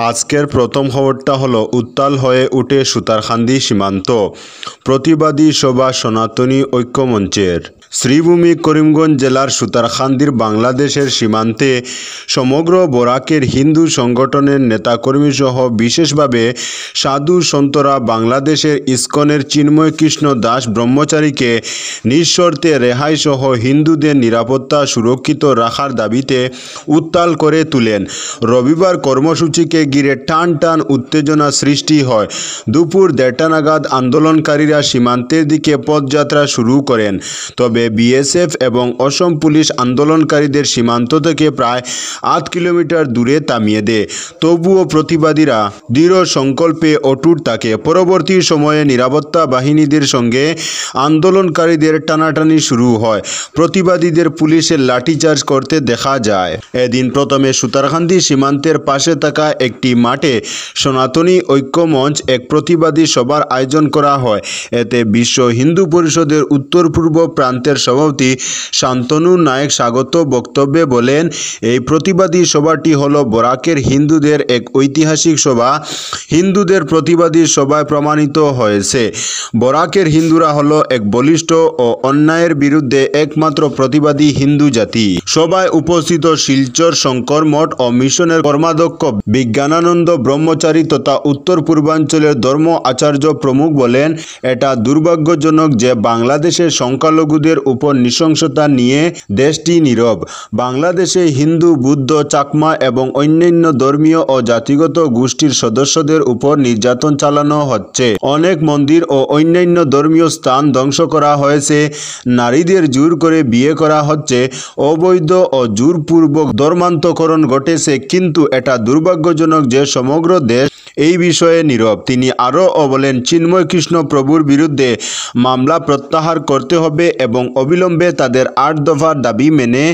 আজকের প্রথম খবরটা হলো উত্তাল হয়ে উঠে সুতারকান্দি সীমান্ত। প্রতিবাদী সভা সনাতনী ঐক্যমঞ্চের। শ্রীভূমি করিমগঞ্জ জেলার সুতারকান্দির বাংলাদেশের সীমান্তে সমগ্র বরাকের হিন্দু সংগঠনের নেতাকর্মী সহ বিশেষভাবে সাধু সন্তরা বাংলাদেশের ইস্কনের চিন্ময় কৃষ্ণ দাস ব্রহ্মচারীকে নিঃশর্তে রেহাই সহ হিন্দুদের নিরাপত্তা সুরক্ষিত রাখার দাবিতে উত্তাল করে তুলেন। রবিবার কর্মসূচিকে ঘিরে টান টান উত্তেজনা সৃষ্টি হয়। দুপুর 1:30 নাগাদ আন্দোলনকারীরা সীমান্তের দিকে পদযাত্রা শুরু করেন। তবে বিএসএফ এবং অসম পুলিশ আন্দোলনকারীদের সীমান্ত থেকে প্রায় 8 কিলোমিটার দূরে থামিয়ে দেয়। তবুও প্রতিবাদীরা দৃঢ় সংকল্পে অটুট থাকে। পরবর্তী সময়ে নিরাপত্তা বাহিনীদের সঙ্গে আন্দোলনকারীদের টানাটানি শুরু হয়। প্রতিবাদীদের পুলিশের লাঠিচার্জ করতে দেখা যায়। এদিন প্রথমে সুতারকান্দি সীমান্তের পাশে থাকা একটি মাঠে সনাতনী ঐক্যমঞ্চ এক প্রতিবাদী সভার আয়োজন করা হয়। এতে বিশ্ব হিন্দু পরিষদের উত্তর পূর্ব প্রান্তের সভাপতি শান্তনু নায়েক স্বাগত বক্তব্যে বলেন, এই প্রতিবাদী সভাটি হলো বরাকের হিন্দুদের এক ঐতিহাসিক সভা। হিন্দুদের প্রতিবাদী সভায় প্রমাণিত হয়েছে বরাকের হিন্দুরা হলো এক বলিষ্ঠ ও অন্যায়ের বিরুদ্ধে একমাত্র প্রতিবাদী হিন্দু জাতি। সভায় উপস্থিত শিলচর শঙ্কর মঠ ও মিশনের কর্মাধ্যক্ষ বিজ্ঞানানন্দ ব্রহ্মচারী তথা উত্তর পূর্বাঞ্চলের ধর্ম আচার্য প্রমুখ বলেন, এটা দুর্ভাগ্যজনক যে বাংলাদেশের সংখ্যালঘুদের উপর নৃশংসতা নিয়ে দেশটি নীরব। বাংলাদেশে হিন্দু, বুদ্ধ, চাকমা এবং অন্যান্য ধর্মীয় ও জাতিগত গোষ্ঠীর সদস্যদের উপর নির্যাতন চালানো হচ্ছে। অনেক মন্দির ও অন্যান্য ধর্মীয় স্থান ধ্বংস করা হয়েছে। নারীদের জোর করে বিয়ে করা হচ্ছে। অবৈধ ও জোরপূর্বক ধর্মান্তকরণ ঘটেছে। কিন্তু এটা দুর্ভাগ্যজনক যে সমগ্র দেশ এই বিষয়ে নীরব। তিনি আরও বলেন, চিন্ময় কৃষ্ণ প্রভুর বিরুদ্ধে মামলা প্রত্যাহার করতে হবে এবং অবিলম্বে তাদের 8 দফার দাবি মেনে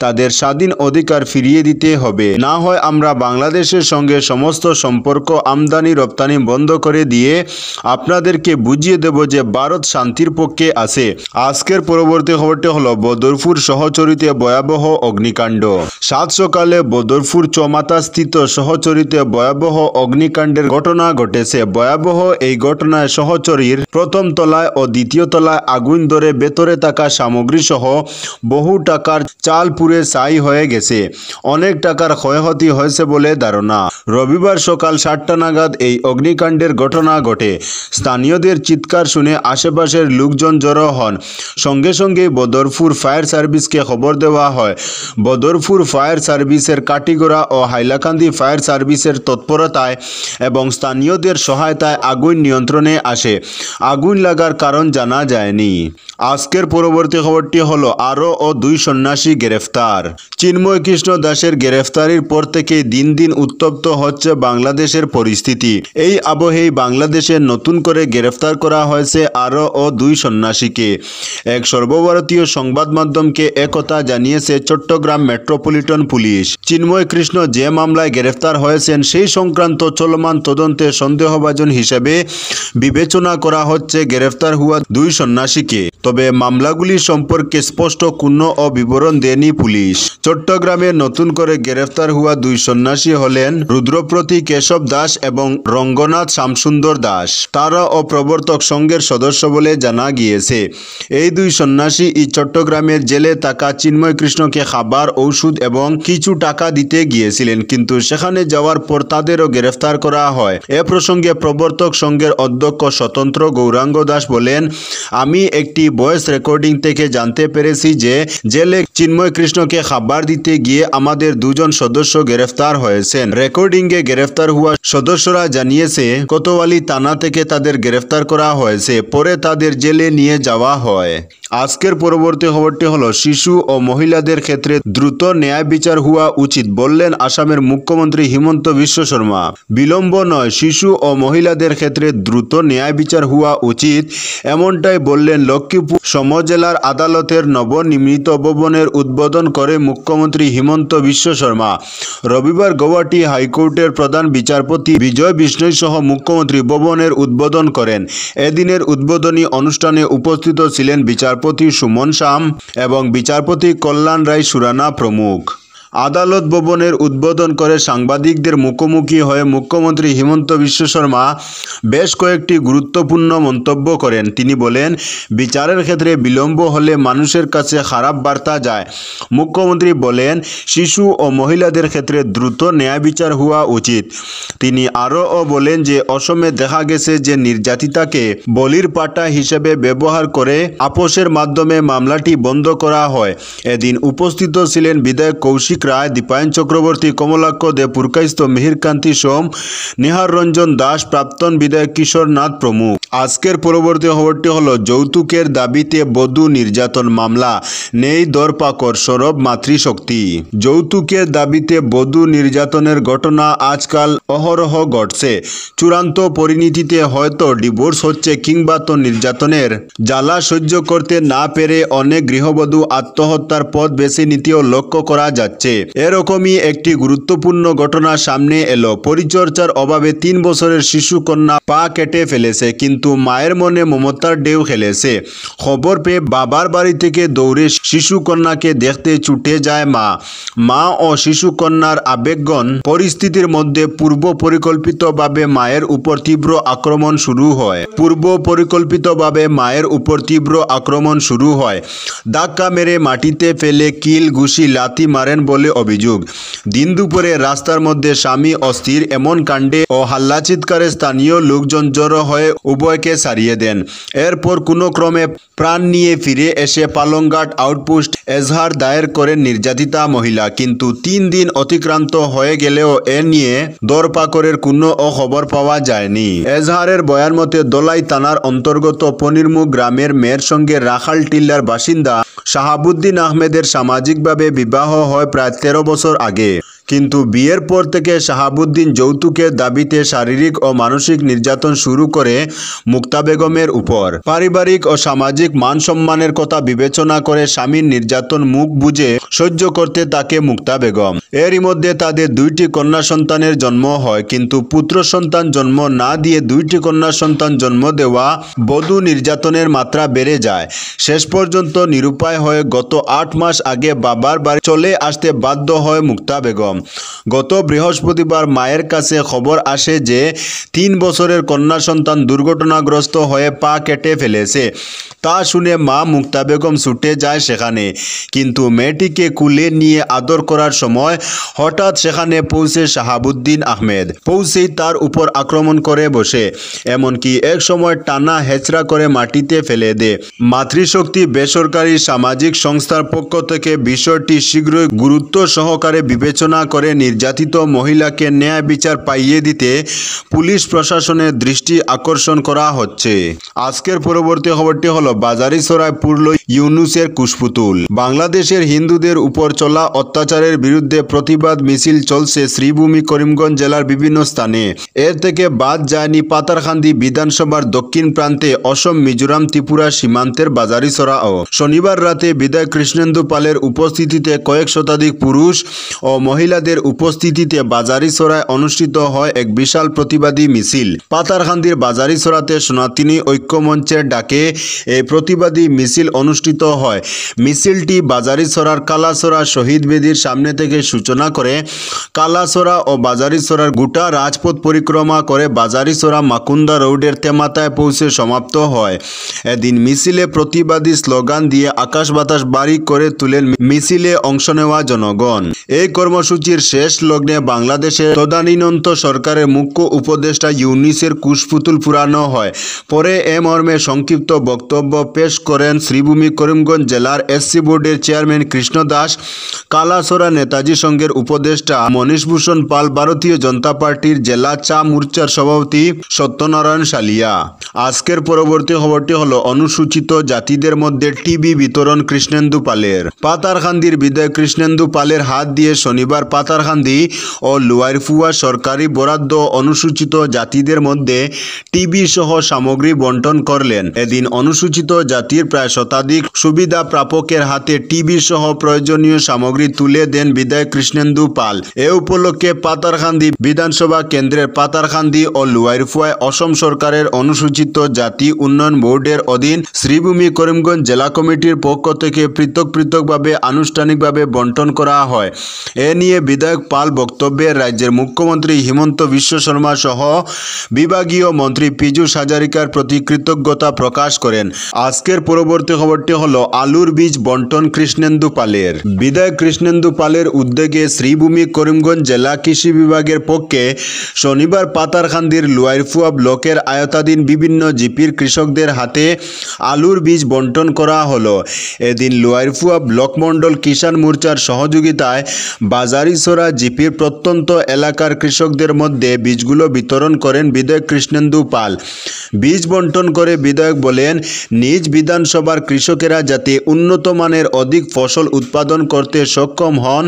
তাদের স্বাধীন অধিকার ফিরিয়ে দিতে হবে। না হয় আমরা বাংলাদেশের সঙ্গে সমস্ত সম্পর্ক আমদানি রপ্তানি বন্ধ করে দিয়ে আপনাদেরকে বুঝিয়ে দেব যে ভারত শান্তির পক্ষে আছে। আজকের পরবর্তী খবরটি হলো বদরপুর সহচরিতে ভয়াবহ অগ্নিকাণ্ড। সাত সকালে বদরপুর চৌমাথা স্থিত সহচরিতে ভয়াবহ অগ্নিকাণ্ডের ঘটনা ঘটেছে। ভয়াবহ এই ঘটনায় সহচরীর প্রথম তলায় ও দ্বিতীয় তলায় আগুন ধরে ভেতরে থাকা সামগ্রী সহ বহু টাকার চাল পুড়ে ছাই হয়ে গেছে। অনেক টাকার ক্ষয়ক্ষতি হয়েছে বলে ধারণা। রবিবার সকাল 7টা নাগাদ এই অগ্নিকাণ্ডের ঘটনা ঘটে। স্থানীয়দের চিৎকার শুনে আশেপাশের লোকজন জড়ো হন। সঙ্গে সঙ্গে বদরপুর ফায়ার সার্ভিসকে খবর দেওয়া হয়। বদরপুর ফায়ার সার্ভিসের কাটিগড়া ও হাইলাকান্দি ফায়ার সার্ভিসের তৎপরতায় এবং স্থানীয়দের সহায়তায় আগুন নিয়ন্ত্রণে আসে। আগুন লাগার কারণ জানা যায়নি। আজকের পরবর্তী খবরটি হলো আরও 2 সন্ন্যাসী গ্রেফতার। চিন্ময় কৃষ্ণ দাসের গ্রেফতারির পর থেকে দিন দিন উত্তপ্ত হচ্ছে বাংলাদেশের পরিস্থিতি। এই আবহেই বাংলাদেশে নতুন করে গ্রেফতার করা হয়েছে আরও 2 সন্ন্যাসীকে। এক সর্বভারতীয় সংবাদ মাধ্যমকে একথা জানিয়েছে চট্টগ্রাম মেট্রোপলিটন পুলিশ। চিন্ময় কৃষ্ণ যে মামলায় গ্রেফতার হয়েছেন সেই সংক্রান্ত চলমান তদন্তে সন্দেহভাজন হিসেবে বিবেচনা করা হচ্ছে গ্রেফতার হওয়া 2 সন্ন্যাসীকে। তবে মামলাগুলি সম্পর্কে স্পষ্ট কোনো বিবরণ দেয়নি পুলিশ। চট্টগ্রামে নতুন করে গ্রেফতার হওয়া 2 সন্ন্যাসী হলেন রুদ্রপ্রতি কেশব দাস এবং রঙ্গনাথ শ্যামসুন্দর দাস। তারা প্রবর্তক সংঘের সদস্য বলে জানা গিয়েছে। এই 2 সন্ন্যাসী চট্টগ্রামের জেলে থাকা চিন্ময় কৃষ্ণকে খাবার, ঔষধ এবং কিছু টাকা দিতে গিয়েছিলেন, কিন্তু সেখানে যাওয়ার পর তাদেরও গ্রেফতার করা হয়। এ প্রসঙ্গে প্রবর্তক সংঘের অধ্যক্ষ স্বতন্ত্র গৌরাঙ্গ দাস বলেন, আমি একটি ভয়েস রেকর্ডিং থেকে জানতে পেরেছি যে জেলে চিন্ময় কৃষ্ণকে খাবার দিতে গিয়ে আমাদের 2 জন সদস্য গ্রেফতার হয়েছেন। রেকর্ডিংয়ে গ্রেফতার হওয়া সদস্যরা জানিয়েছে কোতোয়ালি থানা থেকে তাদের গ্রেফতার করা হয়েছে। পরে তাদের জেলে নিয়ে যাওয়া হয়। আজকের পরবর্তী খবরটি হলো শিশু ও মহিলাদের ক্ষেত্রে দ্রুত ন্যায় বিচার হওয়া উচিত বললেন আসামের মুখ্যমন্ত্রী হিমন্ত বিশ্ব শর্মা। বিলম্ব নয়, শিশু ও মহিলাদের ক্ষেত্রে দ্রুত ন্যায় বিচার হওয়া উচিত, এমনটাই বললেন লক্ষ্মীপুর সমজেলার আদালতের নবনির্মিত ভবনের উদ্বোধন করে মুখ্যমন্ত্রী হিমন্ত বিশ্ব শর্মা। রবিবার গৌহাটি হাইকোর্টের প্রধান বিচারপতি বিজয় বিষ্ণই সহ মুখ্যমন্ত্রী ভবনের উদ্বোধন করেন। এদিনের উদ্বোধনী অনুষ্ঠানে উপস্থিত ছিলেন বিচারপতি সুমন শাম এবং বিচারপতি কল্যাণ রায় সুরানা প্রমুখ। আদালত ভবনের উদ্বোধন করে সাংবাদিকদের মুখোমুখি হয়ে মুখ্যমন্ত্রী হিমন্ত বিশ্ব শর্মা বেশ কয়েকটি গুরুত্বপূর্ণ মন্তব্য করেন। তিনি বলেন, বিচারের ক্ষেত্রে বিলম্ব হলে মানুষের কাছে খারাপ বার্তা যায়। মুখ্যমন্ত্রী বলেন, শিশু ও মহিলাদের ক্ষেত্রে দ্রুত ন্যায় বিচার হওয়া উচিত। তিনি আরও বলেন যে অসমে দেখা গেছে যে নির্যাতিতাকে বলির পাঠা হিসেবে ব্যবহার করে আপোষের মাধ্যমে মামলাটি বন্ধ করা হয়। এদিন উপস্থিত ছিলেন বিধায়ক কৌশিক রায়, দীপায়ন চক্রবর্তী, কমলাক্ষ দে, পুরকাইস্ত, মিহিরকান্তি সোম, নিহার রঞ্জন দাস, প্রাক্তন বিধায়ক কিশোর নাথ প্রমুখ। আজকের পরবর্তী খবরটি হলো, যৌতুকের দাবিতে বধূ নির্যাতন মামলা, নেই দরপাকড়, সরব মাতৃশক্তি। যৌতুকের দাবিতে বধূ নির্যাতনের ঘটনা আজকাল অহরহ ঘটছে। চূড়ান্ত পরিণতিতে হয়তো ডিভোর্স হচ্ছে কিংবা তো নির্যাতনের জ্বালা সহ্য করতে না পেরে অনেক গৃহবধূ আত্মহত্যার পথ বেছে নিতেও লক্ষ্য করা যাচ্ছে। এরকমই একটি গুরুত্বপূর্ণ ঘটনা সামনে এলো। পরিচর্যার অভাবে 3 বছরের শিশু কন্যা পা কেটে ফেলেছে, কিন্তু মায়ের মনে মমতার ঢেউ খেলেছে। খবর পেয়ে বাবার বাড়ি থেকে দৌড়ে শিশু কন্যাকে দেখতে ছুটে যায় মা ও শিশু কন্যার আবেগঘন পরিস্থিতির মধ্যে পূর্ব পরিকল্পিতভাবে মায়ের উপর তীব্র আক্রমণ শুরু হয়। ধাক্কা মেরে মাটিতে ফেলে কিল, ঘুষি, লাথি মারেন বলে অভিযোগ। দিন দুপুরে রাস্তার মধ্যে স্বামী অস্থির এমন কাণ্ডে ও হাল্লা চিৎকারে স্থানীয় লোকজন জড়ো হয়ে উভয়কে ছাড়িয়ে দেন। এরপর কোনো ক্রমে প্রাণ নিয়ে ফিরে এসে পালংঘাট আউটপোস্ট এজাহার দায়ের করেন নির্যাতিতা মহিলা। কিন্তু 3 দিন অতিক্রান্ত হয়ে গেলেও এ নিয়ে দরপাকড়ের কোনো খবর পাওয়া যায়নি। এজাহারের বয়ান মতে, দলাই থানার অন্তর্গত পনিরমুখ গ্রামের মেয়ের সঙ্গে রাখাল টিল্লার বাসিন্দা শাহাবুদ্দিন আহমেদের সামাজিকভাবে বিবাহ হয় প্রায় 13 বছর আগে। কিন্তু বিয়ের পর থেকে শাহাবুদ্দিন যৌতুকের দাবিতে শারীরিক ও মানসিক নির্যাতন শুরু করে মুক্তা বেগমের উপর। পারিবারিক ও সামাজিক মান সম্মানের কথা বিবেচনা করে স্বামীর নির্যাতন মুখ বুজে সহ্য করতে থাকে মুক্তা বেগম। এরই মধ্যে তাদের 2টি কন্যা সন্তানের জন্ম হয়, কিন্তু পুত্র সন্তান জন্ম না দিয়ে 2টি কন্যা সন্তান জন্ম দেওয়া বধূ নির্যাতনের মাত্রা বেড়ে যায়। শেষ পর্যন্ত নিরুপায় হয়ে গত 8 মাস আগে বাবার বাড়ি চলে আসতে বাধ্য হয় মুক্তা বেগম। গত বৃহস্পতিবার মায়ের কাছে খবর আসে যে 3 বছরের কন্যা সন্তান দুর্ঘটনাগ্রস্ত হয়ে পা কেটে ফেলেছে। তা শুনে মা মুক্তা বেগম ছুটে যায় সেখানে, কিন্তু মেয়েটিকে কুলে নিয়ে আদর করার সময় হঠাৎ সেখানে পৌঁছে শাহাবুদ্দিন আহমেদ। পৌঁছেই তার উপর আক্রমণ করে বসে, এমনকি এক সময় টানা হেঁচড়া করে মাটিতে ফেলে দেয়। মাতৃশক্তি বেসরকারি সামাজিক সংস্থার পক্ষ থেকে বিষয়টি শীঘ্রই গুরুত্ব সহকারে বিবেচনা করে নির্যাতিত মহিলাকে ন্যায় বিচার পাইয়ে দিতে পুলিশ প্রশাসনের দৃষ্টি আকর্ষণ করা হচ্ছে। আজকের পরবর্তী খবরটি হলো, বাজারিছড়ায় পুরল ইউনূসের কুশপুতুল। বাংলাদেশের হিন্দুদের উপর চলা অত্যাচারের বিরুদ্ধে প্রতিবাদ মিছিল চলছে শ্রীভূমি করিমগঞ্জ জেলার বিভিন্ন স্থানে। এর থেকে বাদ যায়নি পাতারকান্দি বিধানসভার দক্ষিণ প্রান্তে অসম, মিজোরাম, ত্রিপুরা সীমান্তের বাজারিছড়াও। শনিবার রাতে বিধায়ক কৃষ্ণেন্দু পালের উপস্থিতিতে কয়েক শতাধিক পুরুষ ও মহিলাদের উপস্থিতিতে বাজারিছড়ায় অনুষ্ঠিত হয় এক বিশাল প্রতিবাদী মিছিল। পাতারকান্দির বাজারিছড়াতে সনাতনী ঐক্যমঞ্চের ডাকে এই প্রতিবাদী মিছিল অনুষ্ঠিত হয়। মিছিলটি বাজারিছড়ার কালাছড়া শহীদ বেদির সামনে থেকে সূচনা করে কালাছড়া ও বাজারিছড়ার গোটা রাজপথ পরিক্রমা করে বাজারিছড়া মাকুন্দা রোডের তেমাতায় পৌঁছে সমাপ্ত হয়। এদিন মিছিলে প্রতিবাদী স্লোগান দিয়ে আকাশ বাতাস বাড়ি করে তুলেন মিছিলে অংশ নেওয়া জনগণ। এই কর্মসূচির শেষ লগ্নে বাংলাদেশের তদানীন্তন সরকারের মুখ্য উপদেষ্টা ইউনূসের কুশপুতুল পুরানো হয়। পরে এ মর্মে সংক্ষিপ্ত বক্তব্য পেশ করেন শ্রীভূমি করিমগঞ্জ জেলার এসসি বোর্ডের চেয়ারম্যান কৃষ্ণ দাস, কালাছড়া নেতাজি সংঘের উপদেষ্টা মনীষ ভূষণ পাল, ভারতীয় জনতা পার্টির জেলা চা মোর্চার সভাপতি সত্যনারায়ণ সালিয়া। আজকের পরবর্তী খবরটি হলো, অনুসূচিত জাতিদের মধ্যে টিবি বিতরণ কৃষ্ণেন্দু পালের। পাতারকান্দির বিধায়ক কৃষ্ণেন্দু পালের হাত দিয়ে শনিবার পাতারকান্দি ও লুয়ারফুয়া সরকারি বরাদ্দ অনুসূচিত জাতিদের মধ্যে টিবি সহ সামগ্রী বন্টন করলেন। এদিন অনুসূচিত জাতির প্রায় শতাধিক সামাজিক সুবিধা প্রাপকের হাতে টিভি সহ প্রয়োজনীয় সামগ্রী তুলে দেন বিধায়ক কৃষ্ণেন্দু পাল। এ উপলক্ষে পাতারকান্দি বিধানসভা কেন্দ্রের পাতারকান্দি ও লুয়াইরফুয়ায় অসম সরকারের অনুসূচিত জাতি উন্নয়ন বোর্ডের অধীন শ্রীভূমি করিমগঞ্জ জেলা কমিটির পক্ষ থেকে পৃথকভাবে আনুষ্ঠানিকভাবে বন্টন করা হয়। এ নিয়ে বিধায়ক পাল বক্তব্যে রাজ্যের মুখ্যমন্ত্রী হিমন্ত বিশ্ব শর্মা সহ বিভাগীয় মন্ত্রী পীযূষ হাজারিকার প্রতি কৃতজ্ঞতা প্রকাশ করেন। আজকের পরবর্তী খবরটি হলো আলুর বীজ বন্টন কৃষ্ণেন্দু পালের। বিধায়ক কৃষ্ণেন্দু পালের উদ্যোগে শ্রীভূমি করিমগঞ্জ জেলা কৃষি বিভাগের পক্ষে শনিবার পাতারকান্দির লুয়াইরফুয়া ব্লকের আয়তাধীন বিভিন্ন জিপির কৃষকদের হাতে আলুর বীজ বন্টন করা হলো। এদিন লুয়াইরফুয়া ব্লক মণ্ডল কিষাণ মোর্চার সহযোগিতায় বাজারিছড়া জিপির প্রত্যন্ত এলাকার কৃষকদের মধ্যে বীজগুলো বিতরণ করেন বিধায়ক কৃষ্ণেন্দু পাল। বীজ বন্টন করে বিধায়ক বলেন, নিজ বিধানসভার কৃষকেরা যাতে উন্নত মানের অধিক ফসল উৎপাদন করতে সক্ষম হন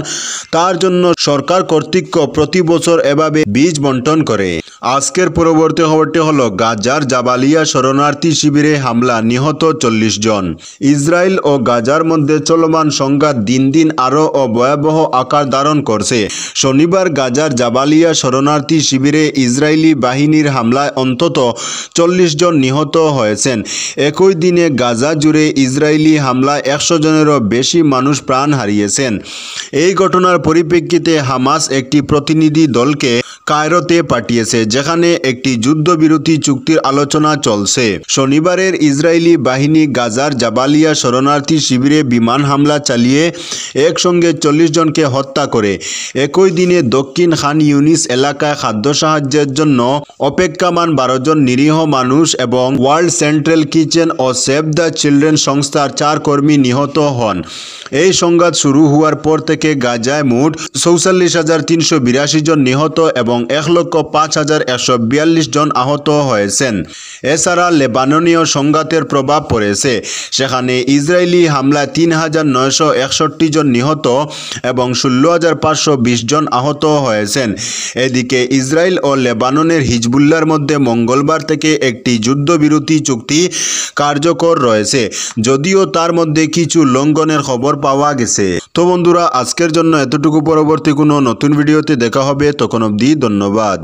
তার জন্য সরকার কর্তৃক প্রতি বছর এভাবে বীজ বন্টন করে। আজকের পরবর্তী খবরটি হলো গাজার জাবালিয়া শরণার্থী শিবিরে হামলা, নিহত 40 জন। ইসরায়েল ও গাজার মধ্যে চলমান সংঘাত দিন দিন আরও ভয়াবহ আকার ধারণ করছে। শনিবার গাজার জাবালিয়া শরণার্থী শিবিরে ইসরায়েলি বাহিনীর হামলায় অন্তত 40 জন নিহত হয়েছেন। একই দিনে গাজা জুড়ে ইসরায়েলি হামলায় 100 জনেরও বেশি মানুষ প্রাণ হারিয়েছেন। এই ঘটনার পরিপ্রেক্ষিতে হামাস একটি প্রতিনিধি দলকে কায়রোতে পাঠিয়েছে, যেখানে একটি যুদ্ধবিরতি চুক্তির আলোচনা চলছে। শনিবারের ইসরায়েলি বাহিনী গাজার জাবালিয়া শরণার্থী শিবিরে বিমান হামলা চালিয়ে একসঙ্গে 40 জনকে হত্যা করে। একই দিনে দক্ষিণ খান ইউনিস এলাকায় খাদ্য সাহায্যের জন্য অপেক্ষমান 12 জন নিরীহ মানুষ এবং ওয়ার্ল্ড সেন্ট্রাল কিচেন ও সেভ দ্য চিলড্রেন সংস্থার 4 কর্মী নিহত হন। এই সংঘাত শুরু হওয়ার পর থেকে গাজায় মোট 44,382 জন নিহত এবং 1,05,142 জন আহত হয়েছেন। এছাড়া লেবাননীয় সংঘাতের প্রভাব পড়েছে, সেখানে ইসরায়েলি হামলায় 3,961 জন নিহত এবং 16,520 জন আহত হয়েছেন। এদিকে ইসরায়েল ও লেবাননের হিজবুল্লাহর মধ্যে মঙ্গলবার থেকে একটি যুদ্ধবিরতি চুক্তি কার্যকর রয়েছে, যদিও তার মধ্যে কিছু লঙ্ঘনের খবর পাওয়া গেছে। তো বন্ধুরা, আজকের জন্য এতটুকু। পরবর্তী কোনো নতুন ভিডিওতে দেখা হবে, তখন অবধি ধন্যবাদ।